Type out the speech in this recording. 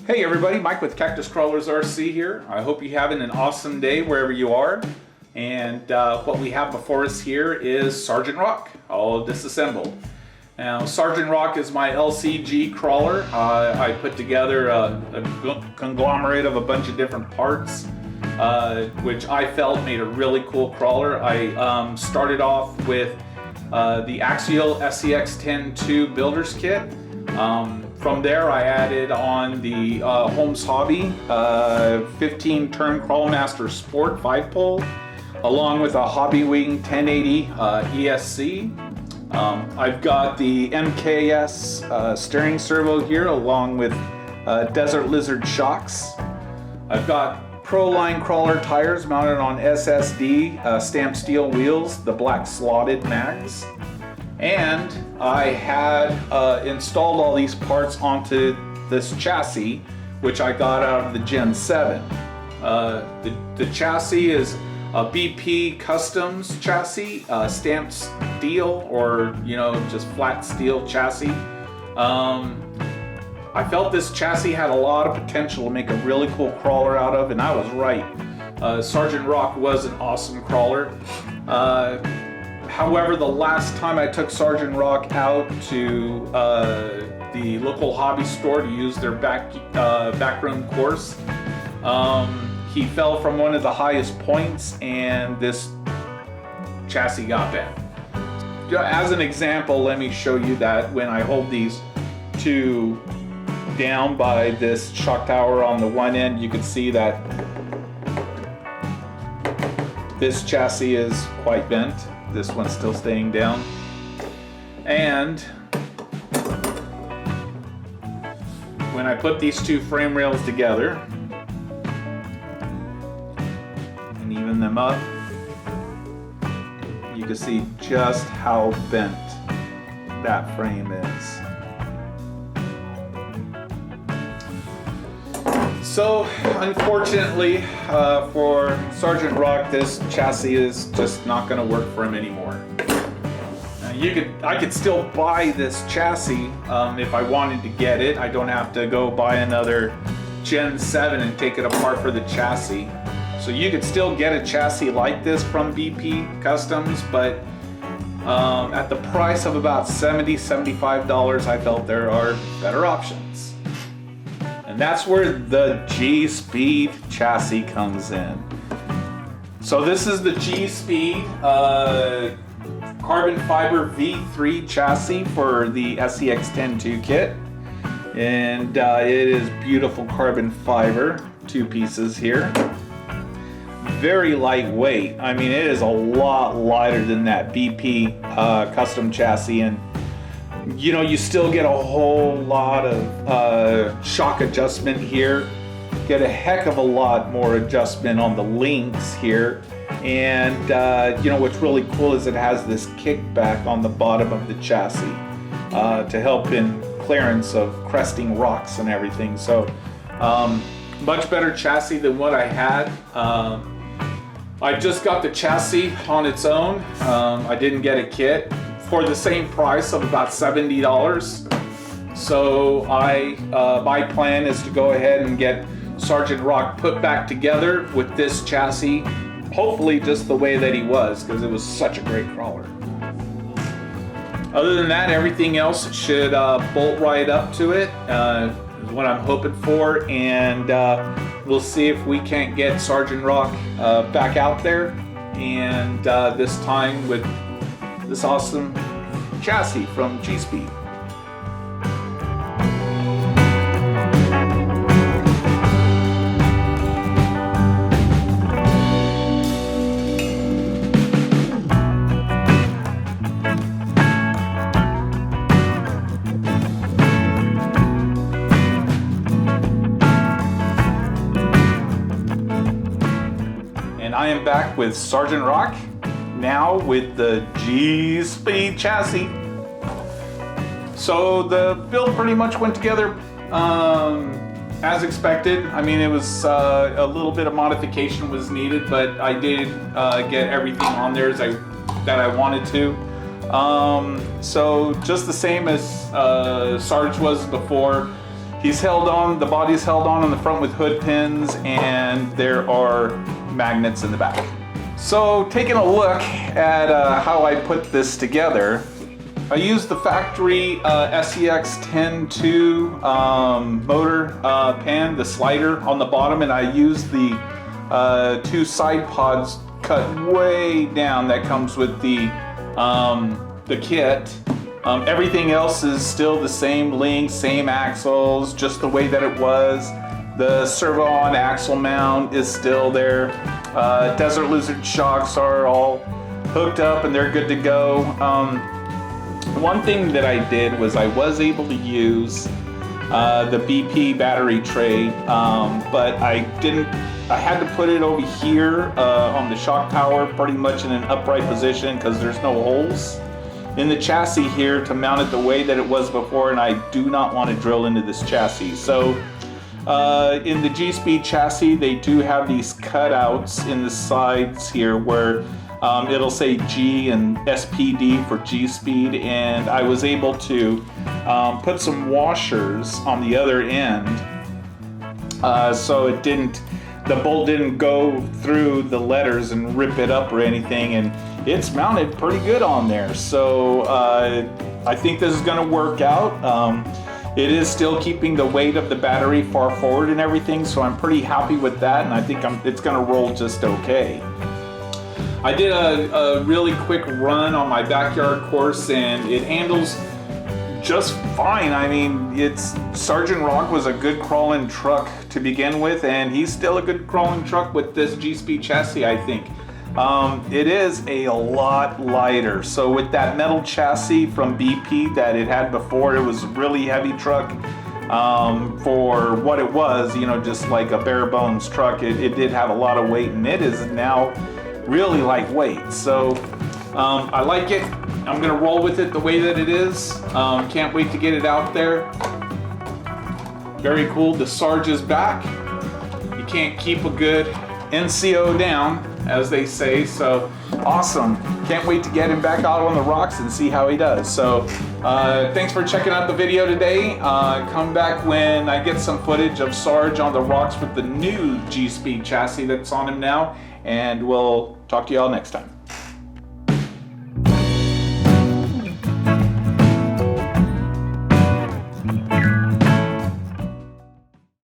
Hey everybody, Mike with Cactus Crawlers RC here. I hope you're having an awesome day wherever you are. And what we have before us here is Sgt Rock, all disassembled. Now, Sgt Rock is my LCG crawler. I put together a conglomerate of a bunch of different parts, which I felt made a really cool crawler. I started off with the Axial SCX-10-2 Builder's Kit. From there, I added on the Holmes Hobby 15-turn Crawlmaster Sport 5-pole, along with a Hobby Wing 1080 ESC. I've got the MKS steering servo here, along with Desert Lizard shocks. I've got Pro-Line crawler tires mounted on SSD stamped steel wheels, the black slotted mags. And I had installed all these parts onto this chassis, which I got out of the Gen7. The chassis is a BP Customs chassis, stamped steel, or just flat steel chassis. I felt this chassis had a lot of potential to make a really cool crawler out of, and I was right. Sgt Rock was an awesome crawler. However, the last time I took Sgt Rock out to the local hobby store to use their backroom course, he fell from one of the highest points and this chassis got bent. As an example, let me show you that when I hold these two down by this shock tower on the one end, you can see that this chassis is quite bent. This one's still staying down. And when I put these two frame rails together and even them up, you can see just how bent that frame is. So, unfortunately, for Sgt Rock, this chassis is just not going to work for him anymore. I could still buy this chassis if I wanted to get it. I don't have to go buy another Gen7 and take it apart for the chassis. So you could still get a chassis like this from BP Customs, but at the price of about $70, $75, I felt there are better options. And that's where the GSpeed chassis comes in. So this is the GSpeed carbon fiber V3 chassis for the SCX-10-2 kit. And it is beautiful carbon fiber, two pieces here. Very lightweight. I mean, it is a lot lighter than that BP custom chassis, and you still get a whole lot of shock adjustment here. Get a heck of a lot more adjustment on the links here. And what's really cool is it has this kickback on the bottom of the chassis to help in clearance of cresting rocks and everything. So much better chassis than what I had. I just got the chassis on its own. I didn't get a kit for the same price of about $70. So my plan is to go ahead and get Sgt Rock put back together with this chassis, hopefully just the way that he was, because it was such a great crawler. Other than that, everything else should bolt right up to it, is what I'm hoping for, and we'll see if we can't get Sgt Rock back out there, and this time with this awesome chassis from GSpeed. and I am back with Sgt Rock, now with the GSpeed chassis. So the build pretty much went together as expected. I mean, it was a little bit of modification was needed, but I did get everything on there that I wanted to. So just the same as Sarge was before. He's held on, the body's held on the front with hood pins, and there are magnets in the back. So taking a look at how I put this together, I used the factory SEX 10.2 motor pan, the slider on the bottom, and I used the 2 side pods cut way down that comes with the kit. Everything else is still the same links, same axles, just the way that it was. The servo on axle mount is still there. Desert Lizard shocks are all hooked up and they're good to go. One thing that I did was I was able to use the BP battery tray, but I had to put it over here on the shock tower pretty much in an upright position because there's no holes in the chassis here to mount it the way that it was before, and I do not want to drill into this chassis. So in the GSpeed chassis, they do have these cutouts in the sides here where it'll say G and SPD for GSpeed, and I was able to put some washers on the other end so the bolt didn't go through the letters and rip it up or anything, and it's mounted pretty good on there. So I think this is going to work out. It is still keeping the weight of the battery far forward and everything, so I'm pretty happy with that, and I think it's going to roll just okay. I did a really quick run on my backyard course, and it handles just fine. I mean, Sgt Rock was a good crawling truck to begin with, and he's still a good crawling truck with this GSpeed chassis, I think. It is a lot lighter. So with that metal chassis from BP that it had before, it was a really heavy truck for what it was, you know, just like a bare bones truck. It did have a lot of weight, and it is now really lightweight. So I like it. I'm gonna roll with it the way that it is. Can't wait to get it out there. Very cool. The Sarge is back. You can't keep a good NCO down, as they say, so awesome. Can't wait to get him back out on the rocks and see how he does. So thanks for checking out the video today. Come back when I get some footage of Sarge on the rocks with the new GSpeed chassis that's on him now, and we'll talk to y'all next time.